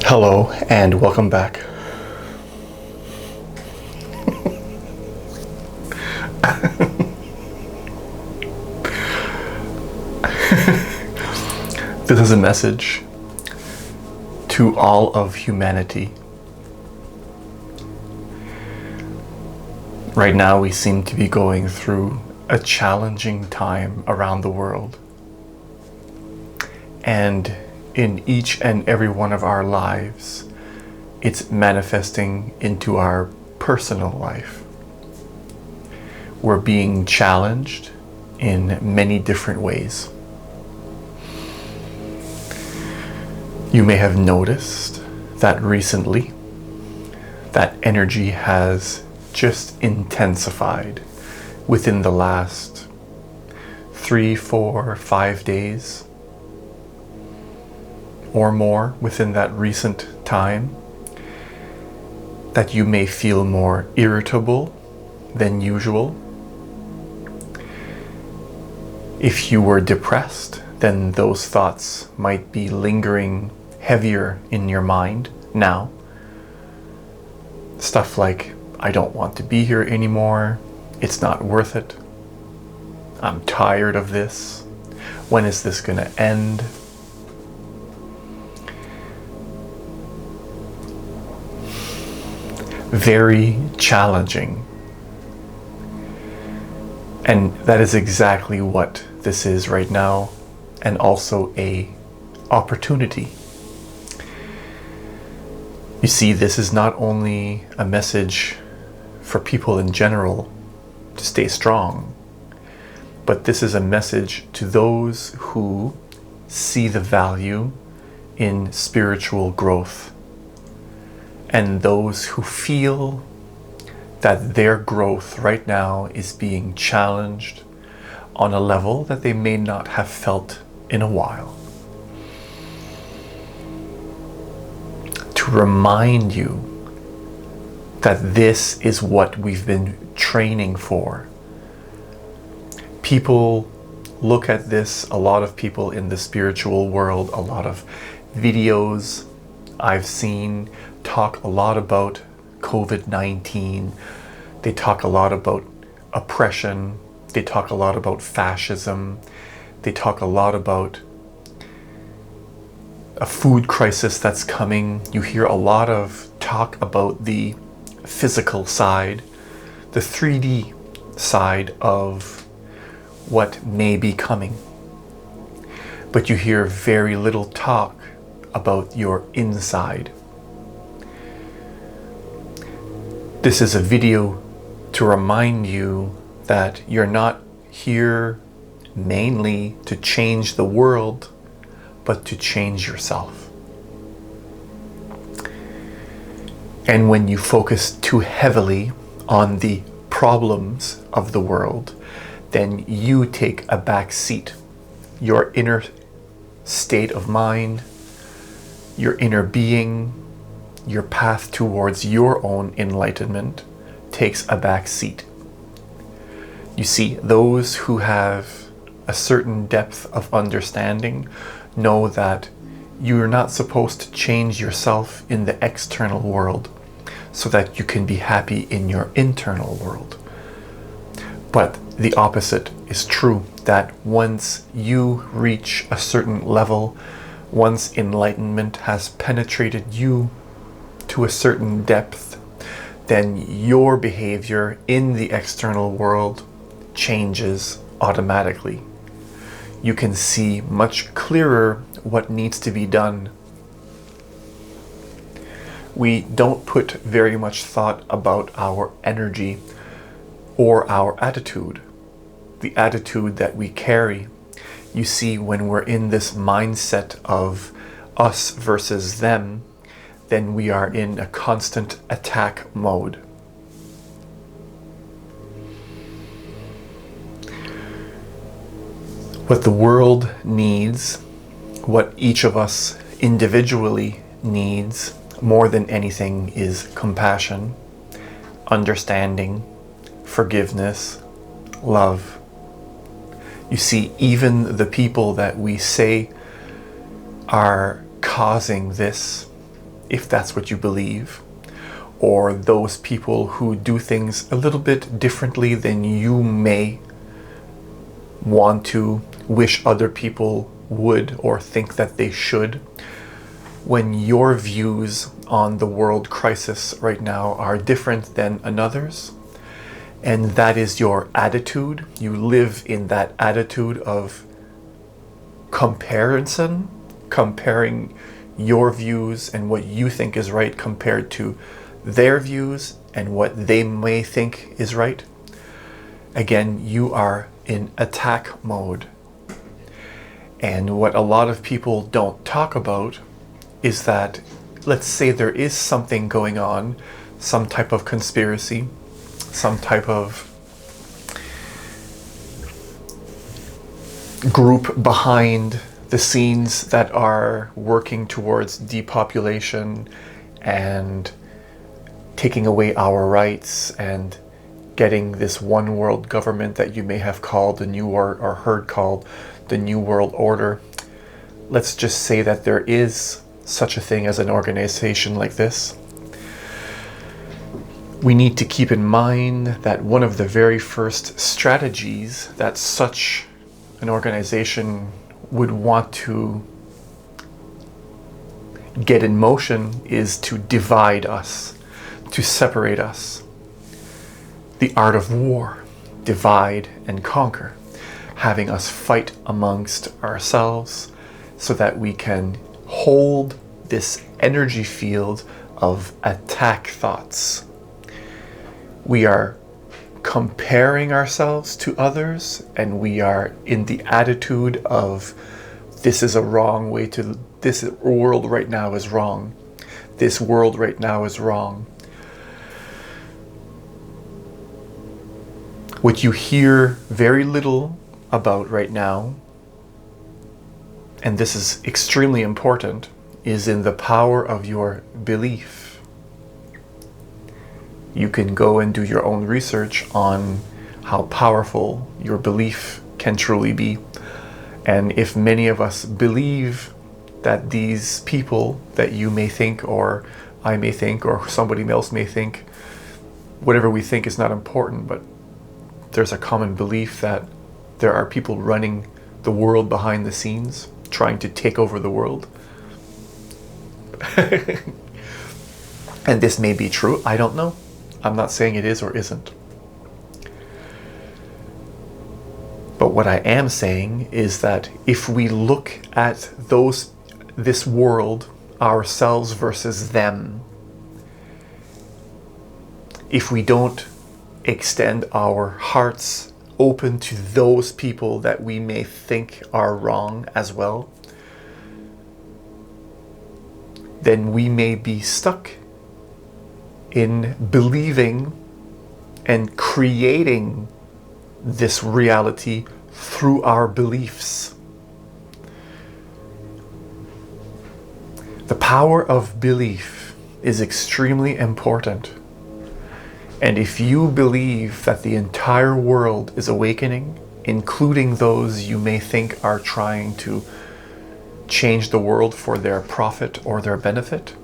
Hello and welcome back. This is a message to all of humanity. Right now we seem to be going through a challenging time around the world. And in each and every one of our lives, it's manifesting into our personal life. We're being challenged in many different ways. You may have noticed that recently that energy has just intensified within the last 3, 4, 5 days or more within that recent time, that you may feel more irritable than usual. If you were depressed, then those thoughts might be lingering heavier in your mind now. Stuff like, I don't want to be here anymore, it's not worth it, I'm tired of this, when is this going to end? Very challenging. And that is exactly what this is right now, and also a opportunity. You see, this is not only a message for people in general to stay strong, but this is a message to those who see the value in spiritual growth, and those who feel that their growth right now is being challenged on a level that they may not have felt in a while. To remind you that this is what we've been training for. People look at this, a lot of people in the spiritual world, a lot of videos I've seen talk a lot about COVID-19. They talk a lot about oppression. They talk a lot about fascism. They talk a lot about a food crisis that's coming. You hear a lot of talk about the physical side, the 3D side of what may be coming. But you hear very little talk about your inside. This is a video to remind you that you're not here mainly to change the world, but to change yourself. And when you focus too heavily on the problems of the world, then you take a back seat. Your inner state of mind, your inner being, your path towards your own enlightenment takes a back seat. You see, those who have a certain depth of understanding know that you're not supposed to change yourself in the external world so that you can be happy in your internal world. But the opposite is true, that once you reach a certain level, once enlightenment has penetrated you to a certain depth, then your behavior in the external world changes automatically. You can see much clearer what needs to be done. We don't put very much thought about our energy or our attitude, the attitude that we carry. You see, when we're in this mindset of us versus them, then we are in a constant attack mode. What the world needs, what each of us individually needs more than anything, is compassion, understanding, forgiveness, love. You see, even the people that we say are causing this if that's what you believe, or those people who do things a little bit differently than you may want to wish other people would or think that they should. When your views on the world crisis right now are different than another's, and that is your attitude, you live in that attitude of comparison, comparing your views and what you think is right compared to their views and what they may think is right. Again, you are in attack mode. And what a lot of people don't talk about is that, let's say there is something going on, some type of conspiracy, some type of group behind the scenes that are working towards depopulation and taking away our rights and getting this one world government that you may have called the New World, or heard called the New World Order. Let's just say that there is such a thing as an organization like this. We need to keep in mind that one of the very first strategies that such an organization would want to get in motion is to divide us, to separate us. The art of war, divide and conquer, having us fight amongst ourselves so that we can hold this energy field of attack thoughts. We are comparing ourselves to others, and we are in the attitude of, this is a wrong way to, this world right now is wrong. This world right now is wrong. What you hear very little about right now, and this is extremely important, is in the power of your belief. You can go and do your own research on how powerful your belief can truly be. And if many of us believe that these people that you may think, or I may think, or somebody else may think, whatever we think is not important, but there's a common belief that there are people running the world behind the scenes, trying to take over the world. And this may be true, I don't know. I'm not saying it is or isn't. But what I am saying is that if we look at this world, ourselves versus them, if we don't extend our hearts open to those people that we may think are wrong as well, then we may be stuck in believing and creating this reality through our beliefs. The power of belief is extremely important. And if you believe that the entire world is awakening, including those you may think are trying to change the world for their profit or their benefit,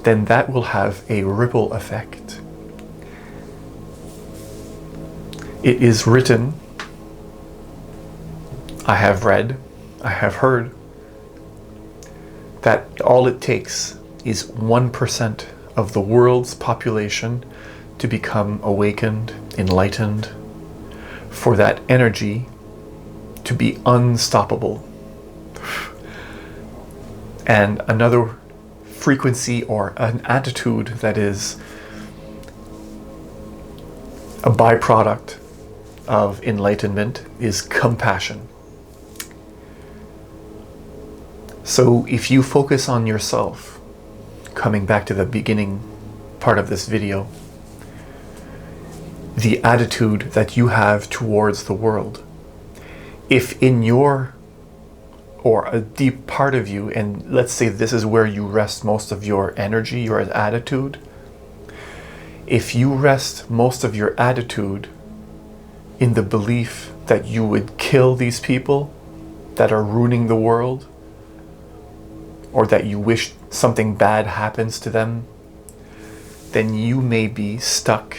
then that will have a ripple effect. It is written, I have read, I have heard, that all it takes is 1% of the world's population to become awakened, enlightened, for that energy to be unstoppable. And another frequency or an attitude that is a byproduct of enlightenment is compassion. So if you focus on yourself, coming back to the beginning part of this video, the attitude that you have towards the world, if in your, or a deep part of you, and let's say this is where you rest most of your energy, your attitude, if you rest most of your attitude in the belief that you would kill these people that are ruining the world, or that you wish something bad happens to them, then you may be stuck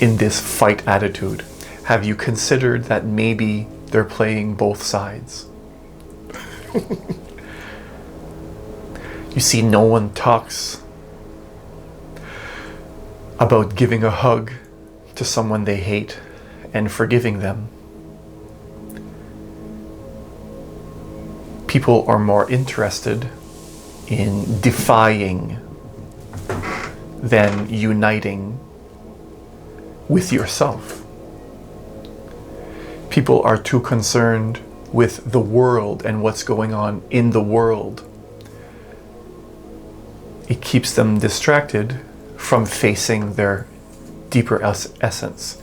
in this fight attitude. Have you considered that maybe they're playing both sides? You see, no one talks about giving a hug to someone they hate and forgiving them. People are more interested in defying than uniting with yourself. People are too concerned with the world and what's going on in the world. It keeps them distracted from facing their deeper essence,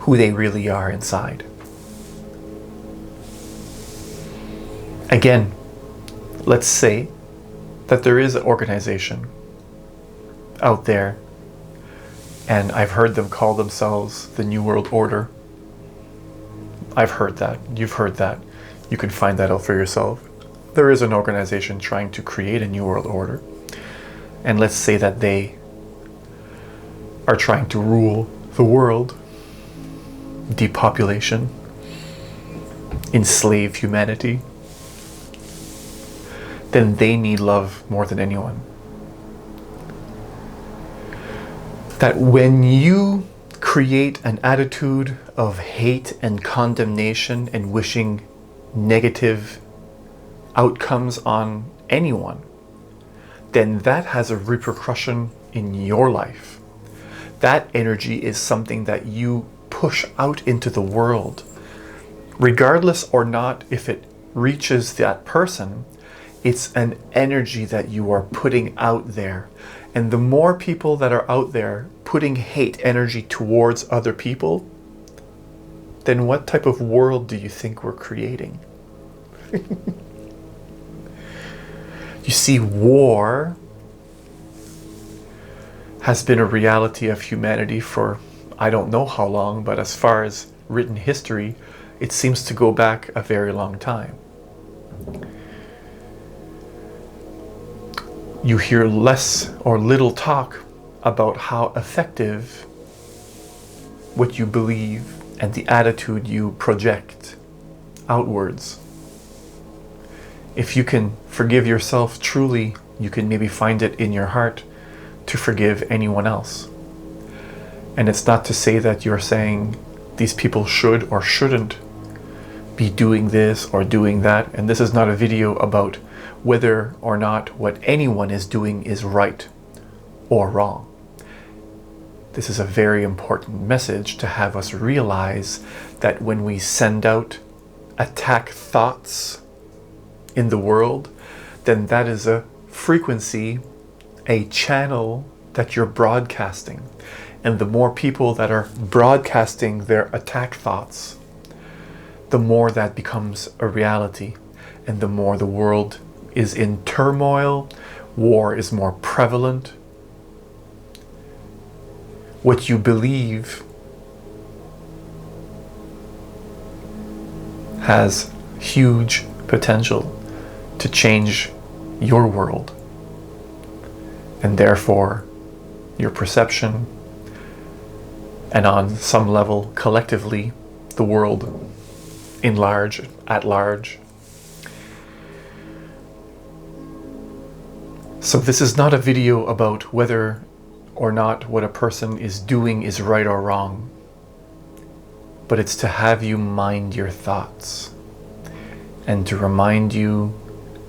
who they really are inside. Again, let's say that there is an organization out there, and I've heard them call themselves the New World Order. I've heard that. You've heard that. You can find that out for yourself. There is an organization trying to create a New World Order. And let's say that they are trying to rule the world, depopulation, enslave humanity. Then they need love more than anyone. That when you create an attitude of hate and condemnation and wishing negative outcomes on anyone, then that has a repercussion in your life. That energy is something that you push out into the world. Regardless or not if it reaches that person, it's an energy that you are putting out there. And the more people that are out there putting hate energy towards other people, then what type of world do you think we're creating? You see, war has been a reality of humanity for I don't know how long, but as far as written history, it seems to go back a very long time. You hear less or little talk about how effective what you believe and the attitude you project outwards. If you can forgive yourself truly, you can maybe find it in your heart to forgive anyone else. And it's not to say that you're saying these people should or shouldn't be doing this or doing that. And this is not a video about whether or not what anyone is doing is right or wrong. This is a very important message to have us realize that when we send out attack thoughts in the world, then that is a frequency, a channel that you're broadcasting. And the more people that are broadcasting their attack thoughts, the more that becomes a reality. And the more the world is in turmoil, war is more prevalent. What you believe has huge potential to change your world, and therefore your perception, and on some level collectively the world at large. So this is not a video about whether or not what a person is doing is right or wrong, but it's to have you mind your thoughts and to remind you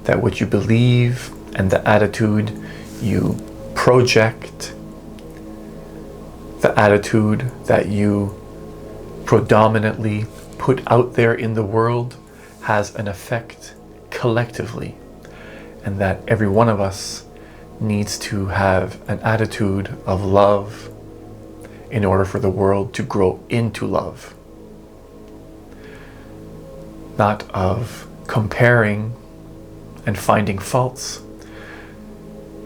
that what you believe and the attitude you project, the attitude that you predominantly put out there in the world has an effect collectively, and that every one of us needs to have an attitude of love in order for the world to grow into love, not of comparing and finding faults,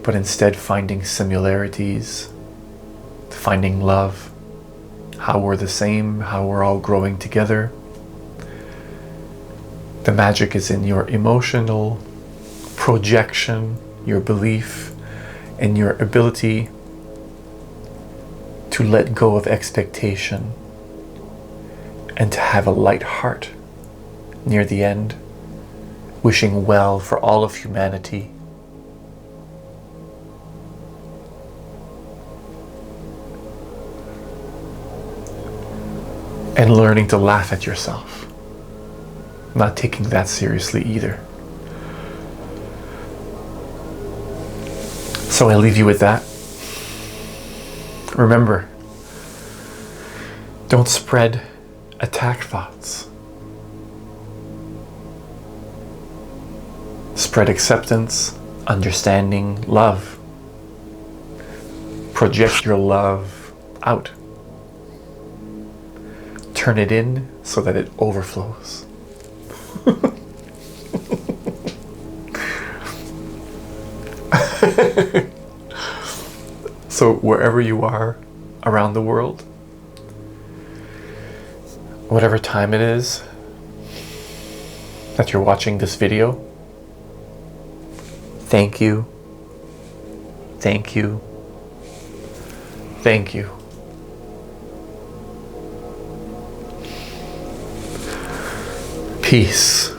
but instead finding similarities, finding love, how we're the same, how we're all growing together. The magic is in your emotional projection, your belief, and your ability to let go of expectation and to have a light heart near the end, wishing well for all of humanity. And learning to laugh at yourself, not taking that seriously either. So I leave you with that. Remember, don't spread attack thoughts. Spread acceptance, understanding, love. Project your love out. Turn it in so that it overflows. So wherever you are around the world, whatever time it is that you're watching this video, thank you, thank you, thank you. Peace.